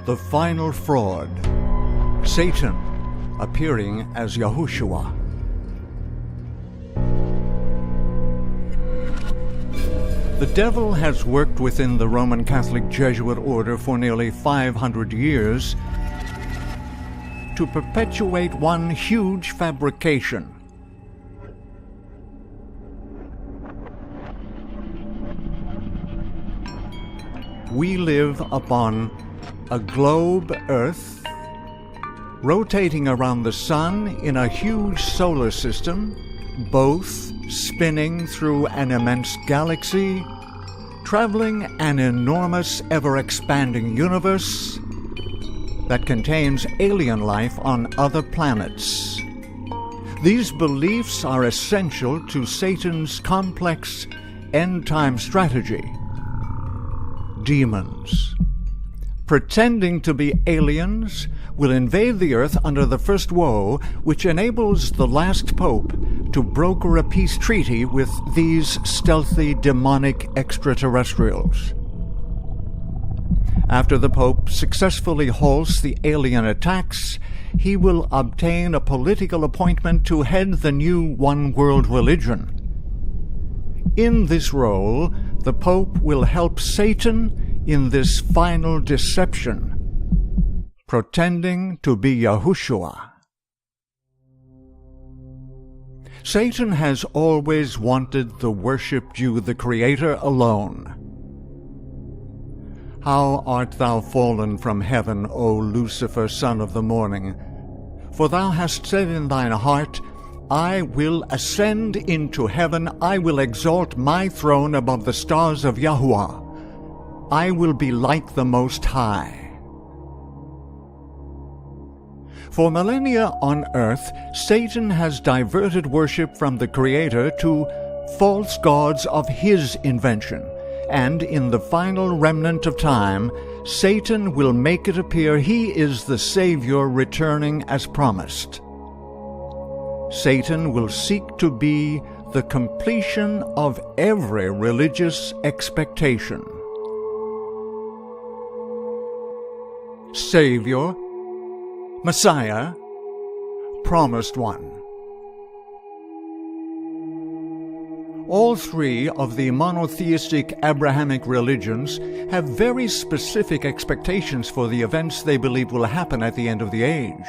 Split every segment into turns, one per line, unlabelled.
The final fraud, Satan appearing as Yahushua. The devil has worked within the Roman Catholic Jesuit order for nearly 500 years to perpetuate one huge fabrication. We live upon a globe Earth, rotating around the sun in a huge solar system, both spinning through an immense galaxy, traveling an enormous, ever-expanding universe that contains alien life on other planets. These beliefs are essential to Satan's complex end-time strategy. Demons, pretending to be aliens, will invade the earth under the first woe, which enables the last pope to broker a peace treaty with these stealthy demonic extraterrestrials. After the pope successfully halts the alien attacks, he will obtain a political appointment to head the new one-world religion. In this role, the pope will help Satan in this final deception, pretending to be Yahushua. Satan has always wanted the worshipped you, the Creator, alone. How art thou fallen from heaven, O Lucifer, son of the morning? For thou hast said in thine heart, I will ascend into heaven, I will exalt my throne above the stars of Yahuwah. I will be like the Most High. For millennia on earth, Satan has diverted worship from the Creator to false gods of his invention, and in the final remnant of time, Satan will make it appear he is the Saviour returning as promised. Satan will seek to be the completion of every religious expectation. Saviour, Messiah, Promised One. All three of the monotheistic Abrahamic religions have very specific expectations for the events they believe will happen at the end of the age.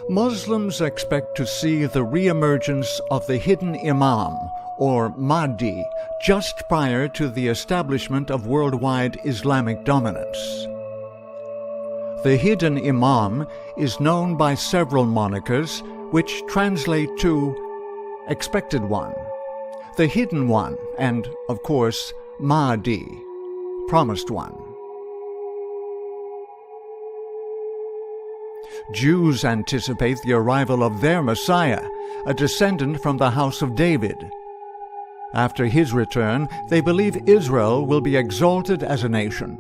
Muslims expect to see the re-emergence of the hidden Imam, or Mahdi, just prior to the establishment of worldwide Islamic dominance. The hidden Imam is known by several monikers, which translate to Expected One, the Hidden One, and, of course, Mahdi, Promised One. Jews anticipate the arrival of their Messiah, a descendant from the house of David. After his return, they believe Israel will be exalted as a nation.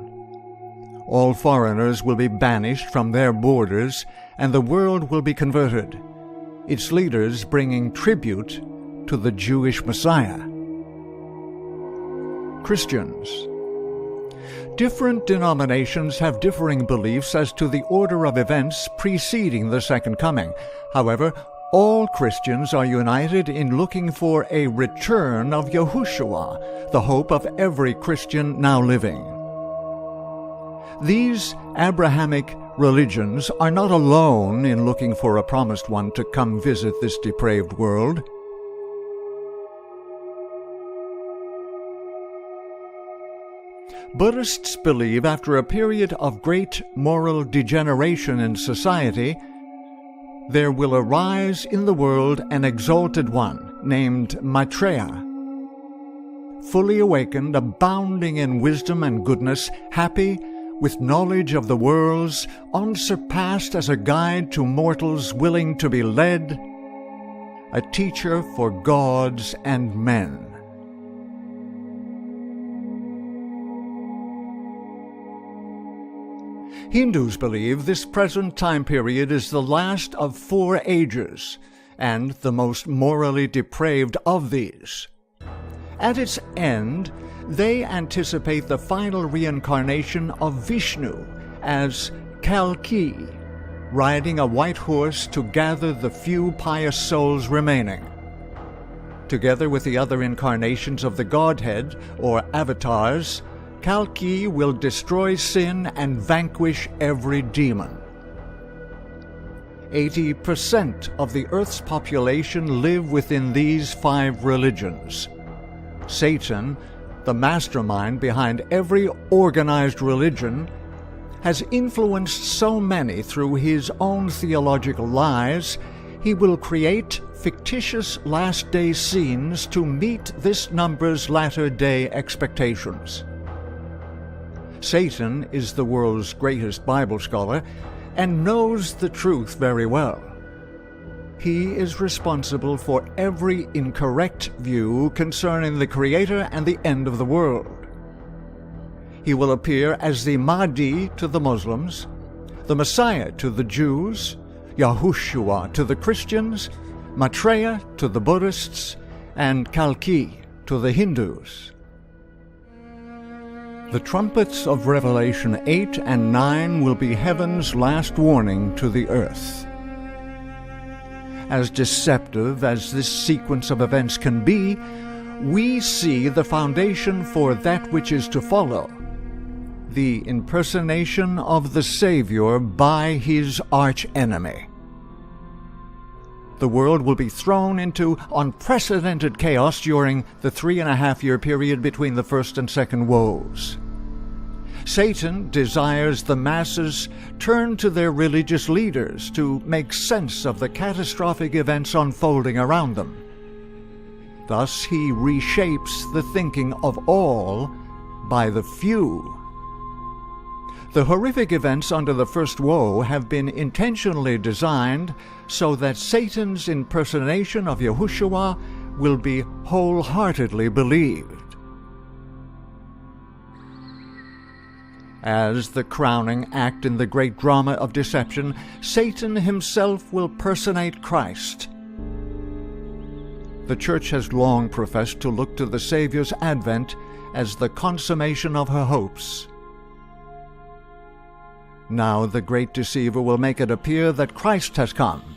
All foreigners will be banished from their borders, and the world will be converted, its leaders bringing tribute to the Jewish Messiah. Christians. Different denominations have differing beliefs as to the order of events preceding the Second Coming. However, all Christians are united in looking for a return of Yahushua, the hope of every Christian now living. These Abrahamic religions are not alone in looking for a promised one to come visit this depraved world. Buddhists believe after a period of great moral degeneration in society, there will arise in the world an exalted one named Maitreya, fully awakened, abounding in wisdom and goodness, happy, with knowledge of the worlds, unsurpassed as a guide to mortals willing to be led, a teacher for gods and men. Hindus believe this present time period is the last of 4 ages, and the most morally depraved of these. At its end, They anticipate the final reincarnation of Vishnu as Kalki, riding a white horse to gather the few pious souls remaining. Together with the other incarnations of the Godhead, or avatars, Kalki will destroy sin and vanquish every demon. 80% of the Earth's population live within these 5 religions. Satan, the mastermind behind every organized religion, has influenced so many through his own theological lies, he will create fictitious last-day scenes to meet this number's latter-day expectations. Satan is the world's greatest Bible scholar and knows the truth very well. He is responsible for every incorrect view concerning the Creator and the end of the world. He will appear as the Mahdi to the Muslims, the Messiah to the Jews, Yahushua to the Christians, Maitreya to the Buddhists, and Kalki to the Hindus. The trumpets of Revelation 8 and 9 will be heaven's last warning to the earth. As deceptive as this sequence of events can be, we see the foundation for that which is to follow: the impersonation of the Saviour by his arch-enemy. The world will be thrown into unprecedented chaos during the 3.5-year period between the first and second woes. Satan desires the masses turn to their religious leaders to make sense of the catastrophic events unfolding around them. Thus, he reshapes the thinking of all by the few. The horrific events under the first woe have been intentionally designed so that Satan's impersonation of Yahushua will be wholeheartedly believed. As the crowning act in the great drama of deception, Satan himself will personate Christ. The Church has long professed to look to the Saviour's advent as the consummation of her hopes. Now the great deceiver will make it appear that Christ has come.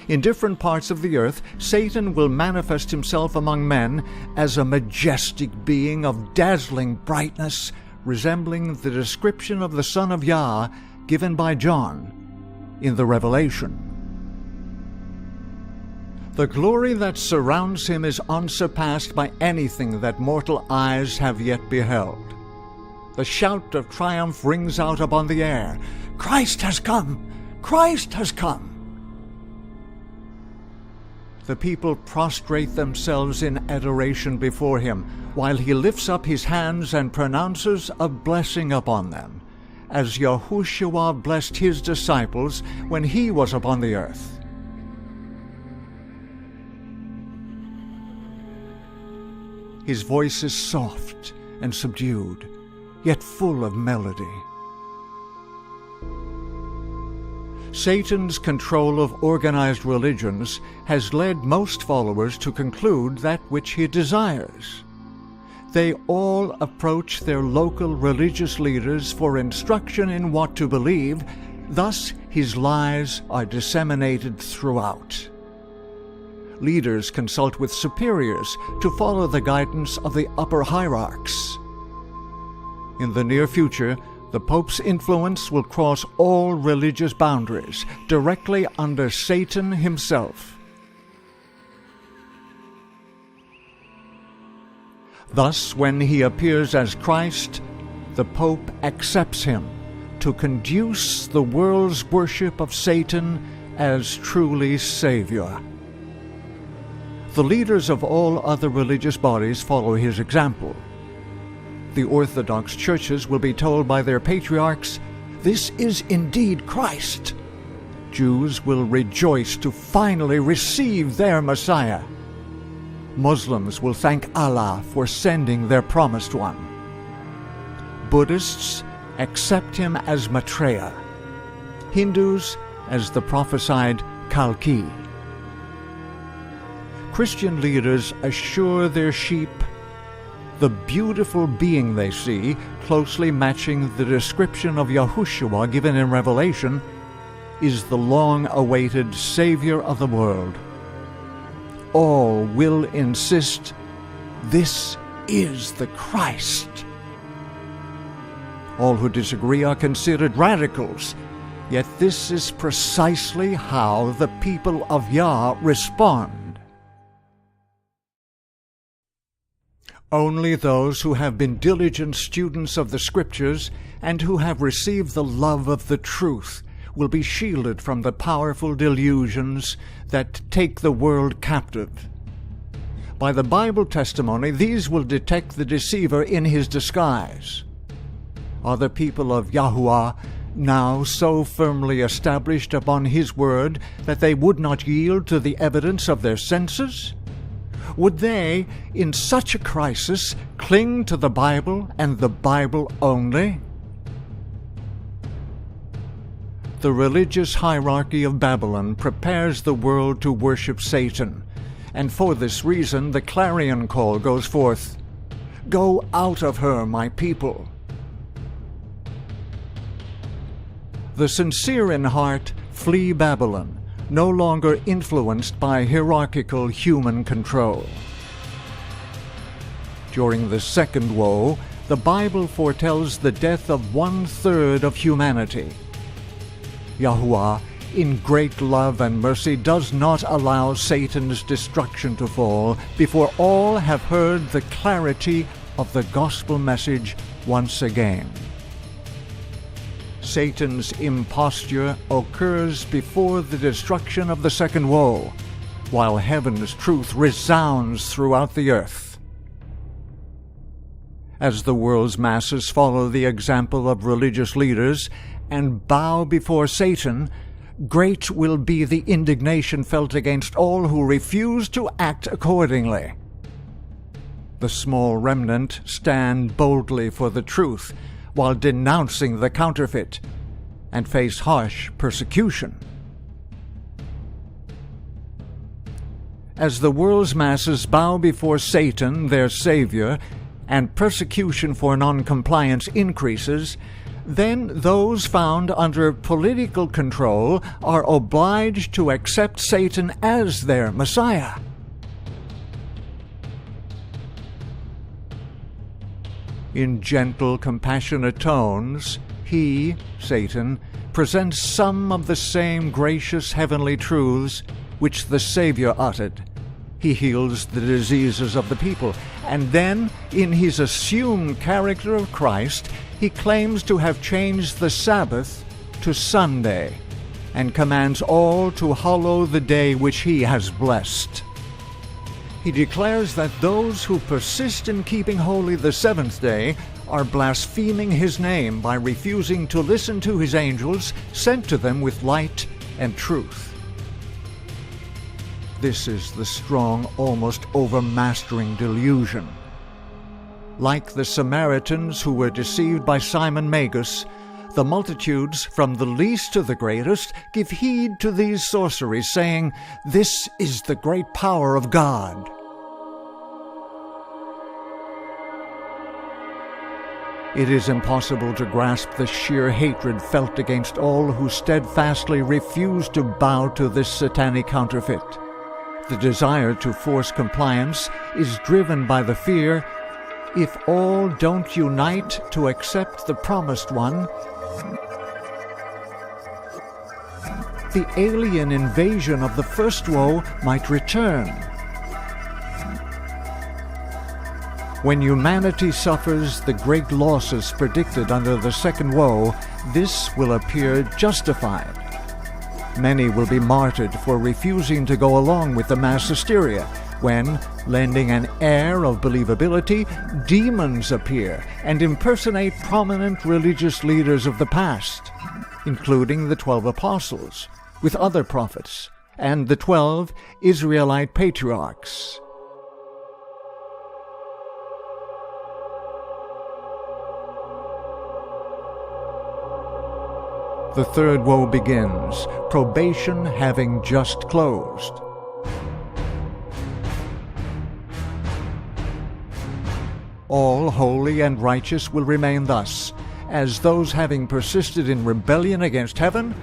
In different parts of the earth, Satan will manifest himself among men as a majestic being of dazzling brightness, resembling the description of the Son of Yah given by John in the Revelation. The glory that surrounds him is unsurpassed by anything that mortal eyes have yet beheld. The shout of triumph rings out upon the air. Christ has come! Christ has come! The people prostrate themselves in adoration before him, while he lifts up his hands and pronounces a blessing upon them, as Yahushua blessed his disciples when he was upon the earth. His voice is soft and subdued, yet full of melody. Satan's control of organized religions has led most followers to conclude that which he desires. They all approach their local religious leaders for instruction in what to believe, thus his lies are disseminated throughout. Leaders consult with superiors to follow the guidance of the upper hierarchs. In the near future, the Pope's influence will cross all religious boundaries, directly under Satan himself. Thus, when he appears as Christ, the Pope accepts him to conduce the world's worship of Satan as truly Saviour. The leaders of all other religious bodies follow his example. The Orthodox churches will be told by their patriarchs, "This is indeed Christ." Jews will rejoice to finally receive their Messiah. Muslims will thank Allah for sending their promised one. Buddhists accept him as Maitreya. Hindus as the prophesied Kalki. Christian leaders assure their sheep, The beautiful being they see, closely matching the description of Yahushua given in Revelation, is the long-awaited Savior of the world. All will insist, "This is the Christ." All who disagree are considered radicals, yet this is precisely how the people of Yah respond. Only those who have been diligent students of the Scriptures and who have received the love of the truth will be shielded from the powerful delusions that take the world captive. By the Bible testimony, these will detect the deceiver in his disguise. Are the people of Yahuwah now so firmly established upon His word that they would not yield to the evidence of their senses? Would they, in such a crisis, cling to the Bible and the Bible only? The religious hierarchy of Babylon prepares the world to worship Satan, and for this reason the clarion call goes forth, "Go out of her, my people." The sincere in heart flee Babylon, no longer influenced by hierarchical human control. During the second woe, the Bible foretells the death of 1/3 of humanity. Yahuwah, in great love and mercy, does not allow Satan's destruction to fall before all have heard the clarity of the gospel message once again. Satan's imposture occurs before the destruction of the second woe, while heaven's truth resounds throughout the earth. As the world's masses follow the example of religious leaders and bow before Satan, great will be the indignation felt against all who refuse to act accordingly. The small remnant stand boldly for the truth while denouncing the counterfeit, and face harsh persecution. As the world's masses bow before Satan, their Saviour, and persecution for non-compliance increases, then those found under political control are obliged to accept Satan as their Messiah. In gentle, compassionate tones, he, Satan, presents some of the same gracious heavenly truths which the Saviour uttered. He heals the diseases of the people, and then, in his assumed character of Christ, he claims to have changed the Sabbath to Sunday, and commands all to hallow the day which he has blessed. He declares that those who persist in keeping holy the seventh day are blaspheming his name by refusing to listen to his angels sent to them with light and truth. This is the strong, almost overmastering delusion. Like the Samaritans who were deceived by Simon Magus, the multitudes, from the least to the greatest, give heed to these sorceries, saying, "This is the great power of God." It is impossible to grasp the sheer hatred felt against all who steadfastly refuse to bow to this satanic counterfeit. The desire to force compliance is driven by the fear, if all don't unite to accept the promised one, the alien invasion of the first woe might return. When humanity suffers the great losses predicted under the second woe, this will appear justified. Many will be martyred for refusing to go along with the mass hysteria, when, lending an air of believability, demons appear and impersonate prominent religious leaders of the past, including the 12 apostles, with other prophets, and the 12 Israelite patriarchs. The third woe begins, probation having just closed. All holy and righteous will remain thus, as those having persisted in rebellion against heaven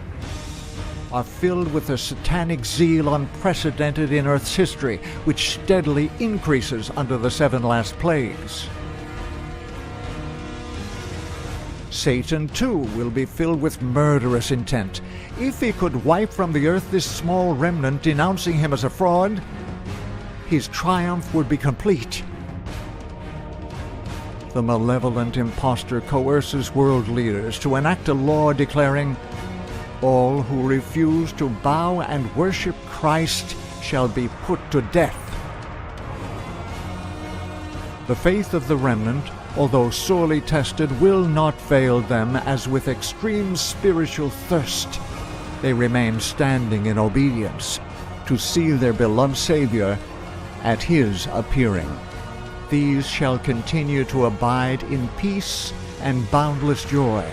are filled with a satanic zeal unprecedented in Earth's history, which steadily increases under the 7 last plagues. Satan, too, will be filled with murderous intent. If he could wipe from the earth this small remnant denouncing him as a fraud, his triumph would be complete. The malevolent impostor coerces world leaders to enact a law declaring, "All who refuse to bow and worship Christ shall be put to death." The faith of the remnant, although sorely tested, will not fail them, as with extreme spiritual thirst they remain standing in obedience to see their beloved Saviour at His appearing. These shall continue to abide in peace and boundless joy,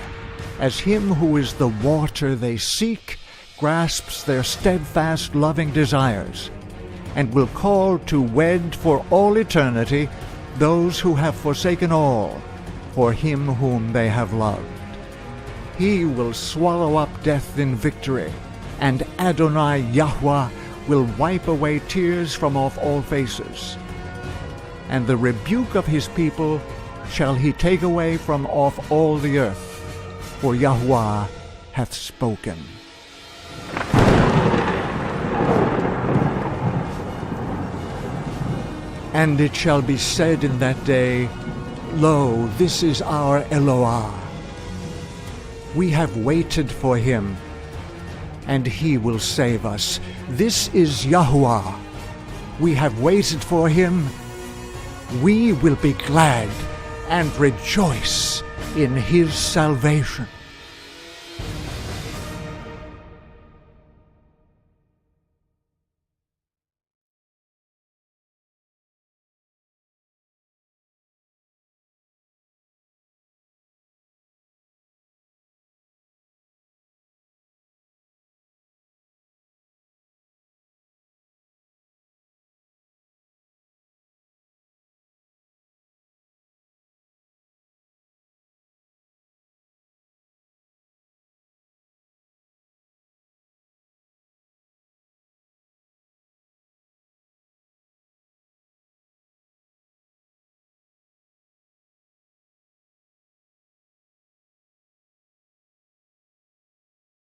as Him who is the water they seek grasps their steadfast loving desires, and will call to wed for all eternity those who have forsaken all for Him whom they have loved. He will swallow up death in victory, and Adonai Yahuwah will wipe away tears from off all faces. And the rebuke of His people shall He take away from off all the earth, for Yahuwah hath spoken. And it shall be said in that day, Lo, this is our Eloah. We have waited for Him, and He will save us. This is Yahuwah. We have waited for Him. We will be glad and rejoice in His salvation.